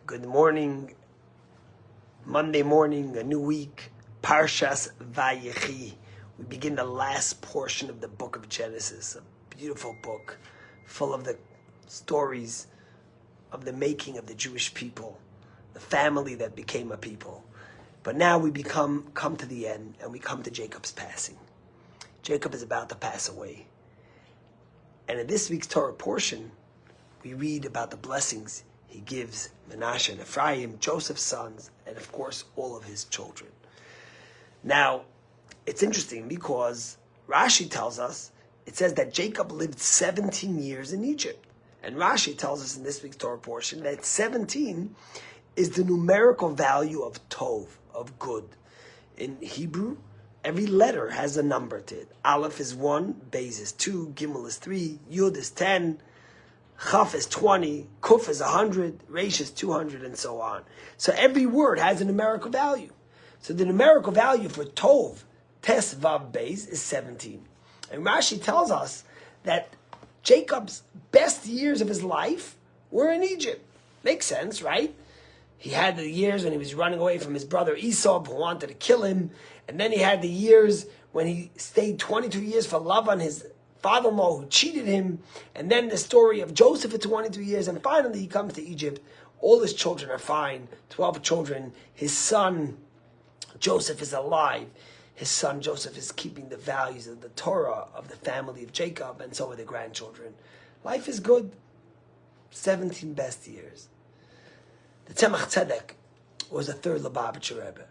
Good morning. Monday morning, a new week. Parshas Vayechi. We begin the last portion of the book of Genesis, a beautiful book full of the stories of the making of the Jewish people, the family that became a people. But now we come to the end, and we come to Jacob's passing. Jacob is about to pass away. And in this week's Torah portion, we read about the blessings he gives Menashe and Ephraim, Joseph's sons, and of course all of his children. Now, it's interesting because Rashi tells us, it says that Jacob lived 17 years in Egypt. And Rashi tells us in this week's Torah portion that 17 is the numerical value of tov, of good. In Hebrew, every letter has a number to it. Aleph is 1, Beis is 2, Gimel is 3, Yud is 10, Chaf is 20, Kuf is 100, Reish is 200, and so on. So every word has a numerical value. So the numerical value for Tov, Tes Vav Beis, is 17. And Rashi tells us that Jacob's best years of his life were in Egypt. Makes sense, right? He had the years when he was running away from his brother Esau, who wanted to kill him. And then he had the years when he stayed 22 years for Lavan, his father-in-law, who cheated him. And then the story of Joseph for 22 years. And finally he comes to Egypt. All his children are fine, 12 children. His son Joseph is alive. His son Joseph is keeping the values of the Torah of the family of Jacob, and so are the grandchildren. Life is good. 17 best years. The Tzemach Tzedek was the third Lubavitcher Rebbe.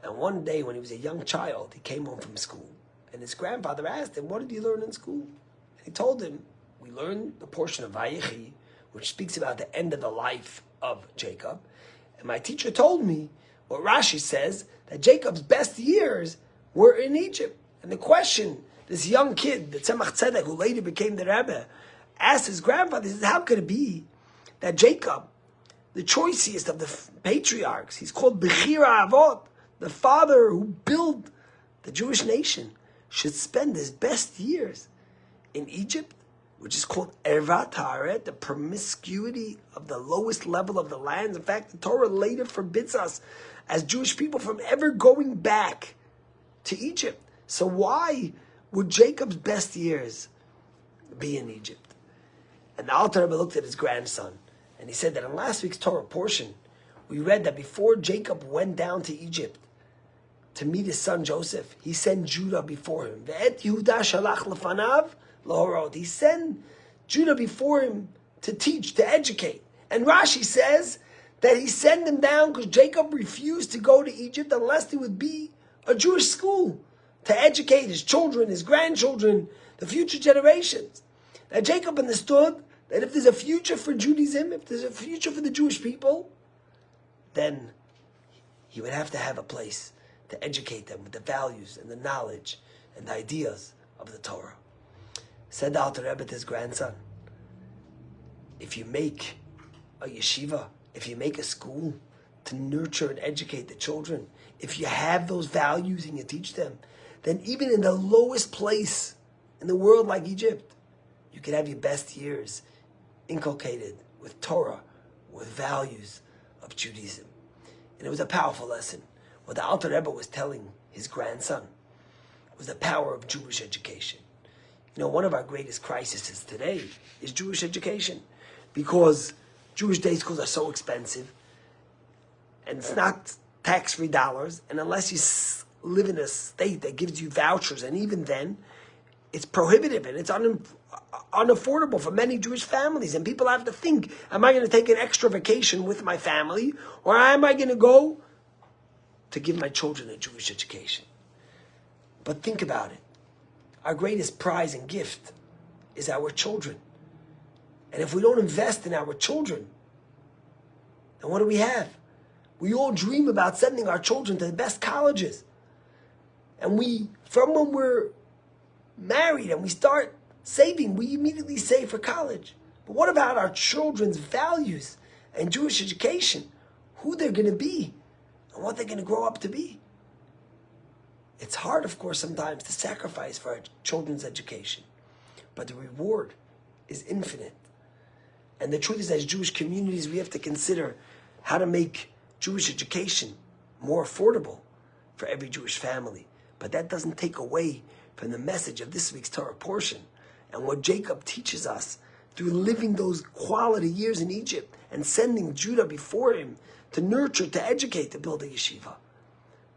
And one day when he was a young child, he came home from school. And his grandfather asked him, what did you learn in school? And he told him, we learned the portion of Vayechi, which speaks about the end of the life of Jacob. And my teacher told me, what Rashi says, that Jacob's best years were in Egypt. And the question, this young kid, the Tzemach Tzedek, who later became the Rebbe, asked his grandfather, he says, how could it be that Jacob, the choicest of the patriarchs, he's called Bechira Avot, the father who built the Jewish nation, should spend his best years in Egypt, which is called Ervat Haaret, the promiscuity of the lowest level of the lands. In fact, the Torah later forbids us as Jewish people from ever going back to Egypt. So why would Jacob's best years be in Egypt? And the Alter Rebbe looked at his grandson, and he said that in last week's Torah portion, we read that before Jacob went down to Egypt to meet his son Joseph, he sent Judah before him. Ve'et Yehuda shalach lefanav lahorot. He sent Judah before him to teach, to educate. And Rashi says that he sent him down because Jacob refused to go to Egypt unless there would be a Jewish school to educate his children, his grandchildren, the future generations. Now Jacob understood that if there's a future for Judaism, if there's a future for the Jewish people, then he would have to have a place to educate them with the values and the knowledge and the ideas of the Torah. Said the Alter Rebbe to his grandson, if you make a yeshiva, if you make a school to nurture and educate the children, if you have those values and you teach them, then even in the lowest place in the world like Egypt, you can have your best years inculcated with Torah, with values of Judaism. And it was a powerful lesson. What the Alter Rebbe was telling his grandson was the power of Jewish education. You know, one of our greatest crises today is Jewish education, because Jewish day schools are so expensive, and it's not tax-free dollars, and unless you live in a state that gives you vouchers, and even then, it's prohibitive, and it's unaffordable for many Jewish families, and people have to think, am I going to take an extra vacation with my family, or am I going to go to give my children a Jewish education? But think about it. Our greatest prize and gift is our children. And if we don't invest in our children, then what do we have? We all dream about sending our children to the best colleges. And from when we're married and we start saving, we immediately save for college. But what about our children's values and Jewish education? Who they're going to be and what they're going to grow up to be? It's hard, of course, sometimes to sacrifice for our children's education. But the reward is infinite. And the truth is, as Jewish communities, we have to consider how to make Jewish education more affordable for every Jewish family. But that doesn't take away from the message of this week's Torah portion and what Jacob teaches us through living those quality years in Egypt and sending Judah before him to nurture, to educate, to build a yeshiva.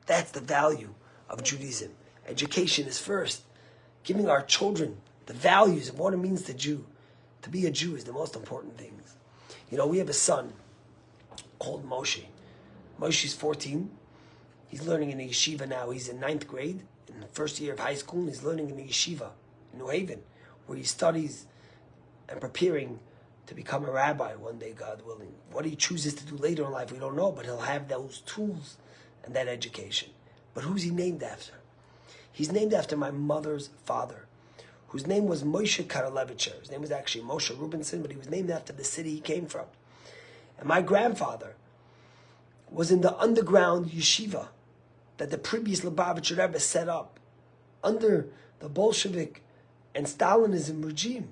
That's the value of Judaism. Education is first. Giving our children the values of what it means to be a Jew is the most important things. You know, we have a son called Moshe. Moshe's 14. He's learning in a yeshiva now. He's in 9th grade, in the first year of high school, and he's learning in a yeshiva in New Haven, where he studies and preparing to become a rabbi one day, God willing. What he chooses to do later in life, we don't know, but he'll have those tools and that education. But who's he named after? He's named after my mother's father, whose name was Moshe Karlevitcher. His name was actually Moshe Rubinson, but he was named after the city he came from. And my grandfather was in the underground yeshiva that the previous Lubavitcher Rebbe set up under the Bolshevik and Stalinism regime.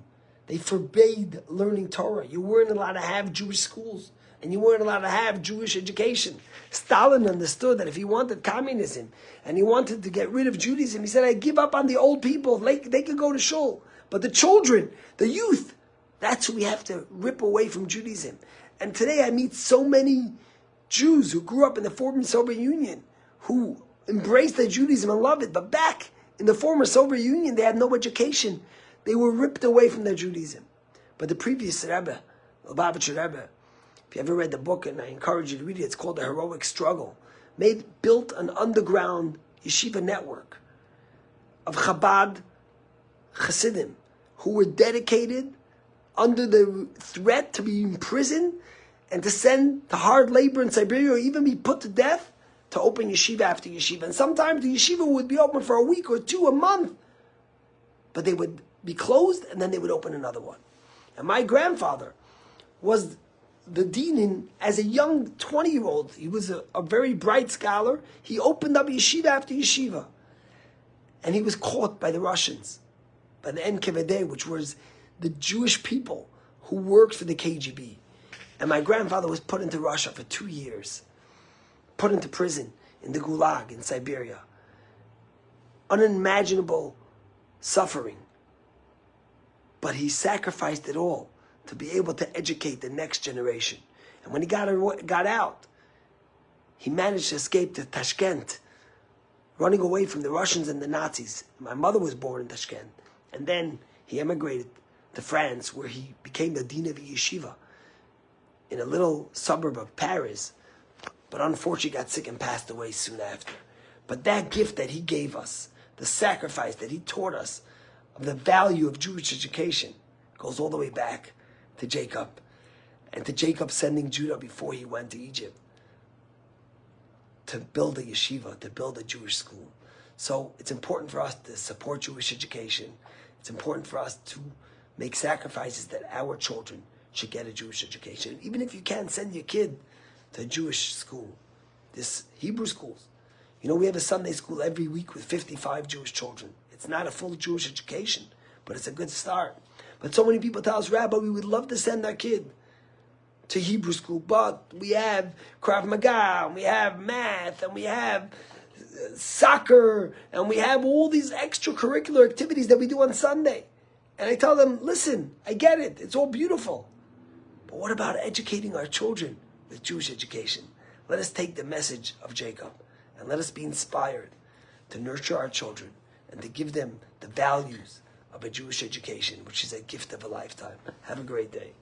They forbade learning Torah. You weren't allowed to have Jewish schools, and you weren't allowed to have Jewish education. Stalin understood that if he wanted communism and he wanted to get rid of Judaism, he said, I give up on the old people. They could go to shul. But the children, the youth, that's who we have to rip away from Judaism. And today I meet so many Jews who grew up in the former Soviet Union who embraced their Judaism and love it. But back in the former Soviet Union, they had no education. They were ripped away from their Judaism. But the previous Rebbe, Lubavitcher Rebbe, if you ever read the book, and I encourage you to read it, it's called The Heroic Struggle, built an underground yeshiva network of Chabad Hasidim who were dedicated under the threat to be imprisoned and to send to hard labor in Siberia or even be put to death to open yeshiva after yeshiva. And sometimes the yeshiva would be open for a week or two, a month. But they would be closed and then they would open another one. And my grandfather was the dean as a young 20-year-old. He was a very bright scholar. He opened up yeshiva after yeshiva. And he was caught by the Russians, by the NKVD, which was the Jewish people who worked for the KGB. And my grandfather was put into Russia for 2 years, put into prison in the Gulag in Siberia. Unimaginable suffering. But he sacrificed it all to be able to educate the next generation. And when he got out, he managed to escape to Tashkent, running away from the Russians and the Nazis. My mother was born in Tashkent. And then he emigrated to France, where he became the dean of a yeshiva in a little suburb of Paris. But unfortunately got sick and passed away soon after. But that gift that he gave us, the sacrifice that he taught us of the value of Jewish education, goes all the way back to Jacob, and to Jacob sending Judah before he went to Egypt to build a yeshiva, to build a Jewish school. So it's important for us to support Jewish education. It's important for us to make sacrifices that our children should get a Jewish education. Even if you can't send your kid to a Jewish school, this Hebrew schools. You know, we have a Sunday school every week with 55 Jewish children. It's not a full Jewish education, but it's a good start. But so many people tell us, Rabbi, we would love to send our kid to Hebrew school, but we have Krav Maga, and we have math, and we have soccer, and we have all these extracurricular activities that we do on Sunday. And I tell them, listen, I get it. It's all beautiful. But what about educating our children with Jewish education? Let us take the message of Jacob, and let us be inspired to nurture our children and to give them the values of a Jewish education, which is a gift of a lifetime. Have a great day.